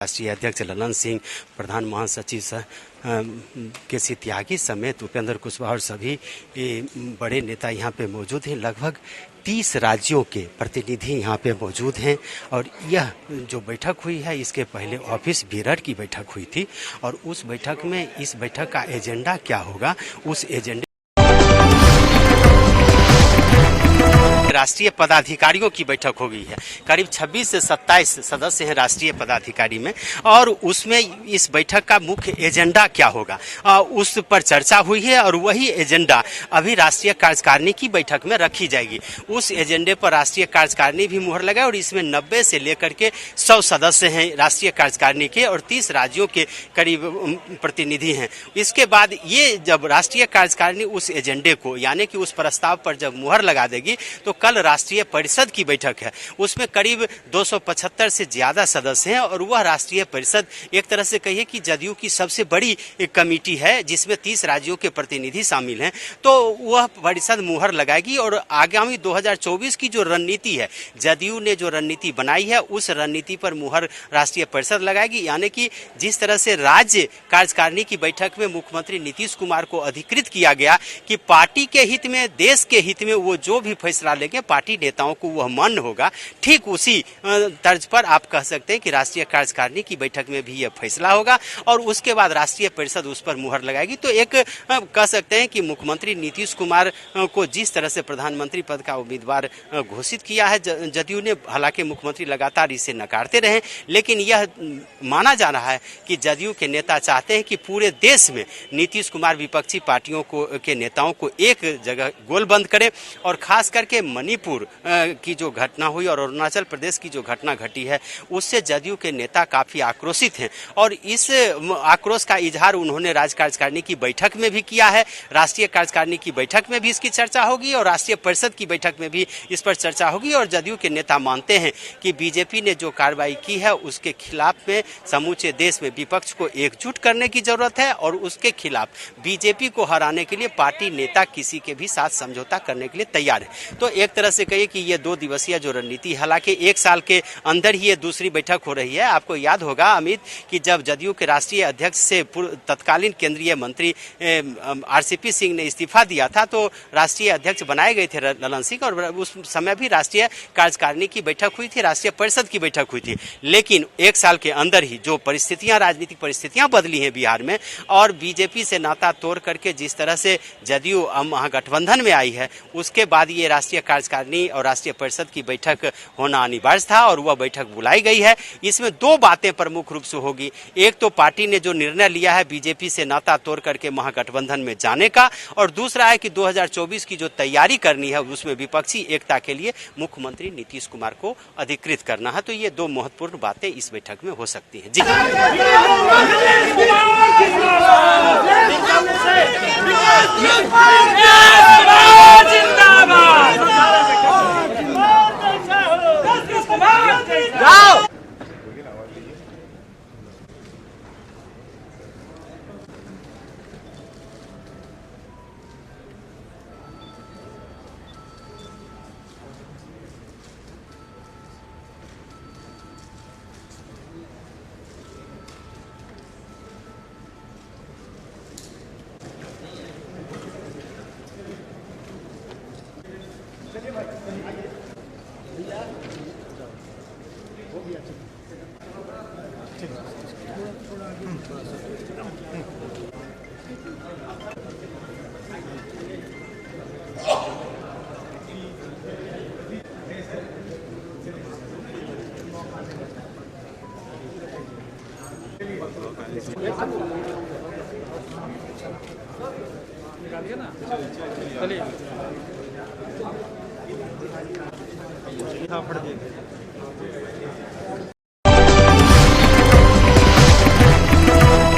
राष्ट्रीय अध्यक्ष ललन सिंह, प्रधान महासचिव केसी त्यागी समेत उपेंद्र कुशवाहा और सभी बड़े नेता यहाँ पे मौजूद हैं। लगभग 30 राज्यों के प्रतिनिधि यहाँ पे मौजूद हैं और यह जो बैठक हुई है इसके पहले ऑफिस विराट की बैठक हुई थी और उस बैठक में इस बैठक का एजेंडा क्या होगा, उस एजेंडे राष्ट्रीय पदाधिकारियों की बैठक हो गई है। करीब 26 से 27 सदस्य हैं राष्ट्रीय पदाधिकारी में और उसमें इस बैठक का मुख्य एजेंडा क्या होगा उस पर चर्चा हुई है और वही एजेंडा अभी राष्ट्रीय कार्यकारिणी की बैठक में रखी जाएगी। उस एजेंडे पर राष्ट्रीय कार्यकारिणी भी मुहर लगाए और इसमें 90 से लेकर के 100 सदस्य हैं राष्ट्रीय कार्यकारिणी के और 30 राज्यों के करीब प्रतिनिधि हैं। इसके बाद ये जब राष्ट्रीय कार्यकारिणी उस एजेंडे को यानी कि उस प्रस्ताव पर जब मुहर लगा देगी तो कल राष्ट्रीय परिषद की बैठक है, उसमें करीब 275 से ज्यादा सदस्य हैं और वह राष्ट्रीय परिषद एक तरह से कहिए कि जदयू की सबसे बड़ी कमेटी है जिसमें 30 राज्यों के प्रतिनिधि शामिल हैं। तो वह परिषद मुहर लगाएगी और आगामी 2024 की जो रणनीति है, जदयू ने जो रणनीति बनाई है उस रणनीति पर मुहर राष्ट्रीय परिषद लगाएगी। यानी कि जिस तरह से राज्य कार्यकारिणी की बैठक में मुख्यमंत्री नीतीश कुमार को अधिकृत किया गया कि पार्टी के हित में, देश के हित में वो जो भी फैसला लेंगे पार्टी नेताओं को वह मान्य होगा, ठीक उसी तर्ज पर आप कह सकते हैं कि राष्ट्रीय कार्यकारिणी की बैठक में भी यह फैसला होगा और उसके बाद राष्ट्रीय परिषद उस पर मुहर लगाएगी। तो एक कह सकते हैं कि मुख्यमंत्री नीतीश कुमार को जिस तरह से प्रधानमंत्री पद का उम्मीदवार घोषित किया है जदयू ने, हालांकि मुख्यमंत्री लगातार इसे नकारते रहे, लेकिन यह माना जा रहा है कि जदयू के नेता चाहते हैं कि पूरे देश में नीतीश कुमार विपक्षी पार्टियों के नेताओं को एक जगह गोलबंद करे और खास करके मणिपुर की जो घटना हुई और अरुणाचल प्रदेश की जो घटना घटी है उससे जदयू के नेता काफी आक्रोशित हैं और इस आक्रोश का इजहार उन्होंने राज्य कार्यकारिणी की बैठक में भी किया है। राष्ट्रीय कार्यकारिणी की बैठक में भी इसकी चर्चा होगी और राष्ट्रीय परिषद की बैठक में भी इस पर चर्चा होगी और जदयू के नेता मानते हैं कि बीजेपी ने जो कार्रवाई की है उसके खिलाफ में समूचे देश में विपक्ष को एकजुट करने की जरूरत है और उसके खिलाफ बीजेपी को हराने के लिए पार्टी नेता किसी के भी साथ समझौता करने के लिए तैयार है। तो एक तरह से कहिए कि ये 2 दिवसीय जो रणनीति, हालांकि 1 साल के अंदर ही ये दूसरी बैठक हो रही है। आपको याद होगा अमित कि जब जदयू के राष्ट्रीय अध्यक्ष से तत्कालीन केंद्रीय मंत्री आरसीपी सिंह ने इस्तीफा दिया था तो राष्ट्रीय अध्यक्ष बनाए गए थे ललन सिंह और उस समय भी राष्ट्रीय कार्यकारिणी की बैठक हुई थी, राष्ट्रीय परिषद की बैठक हुई थी। लेकिन 1 साल के अंदर ही जो परिस्थितियां, राजनीतिक परिस्थितियां बदली हैं बिहार में और बीजेपी से नाता तोड़ करके जिस तरह से जदयू महागठबंधन में आई है उसके बाद ये राष्ट्रीय कार्यकारिणी और राष्ट्रीय परिषद की बैठक होना अनिवार्य था और वह बैठक बुलाई गई है। इसमें 2 बातें प्रमुख रूप से होगी। एक तो पार्टी ने जो निर्णय लिया है बीजेपी से नाता तोड़ करके महागठबंधन में जाने का और दूसरा है कि 2024 की जो तैयारी करनी है उसमें विपक्षी एकता के लिए मुख्यमंत्री नीतीश कुमार को अधिकृत करना है। तो ये 2 महत्वपूर्ण बातें इस बैठक में हो सकती हैं। जी चलिए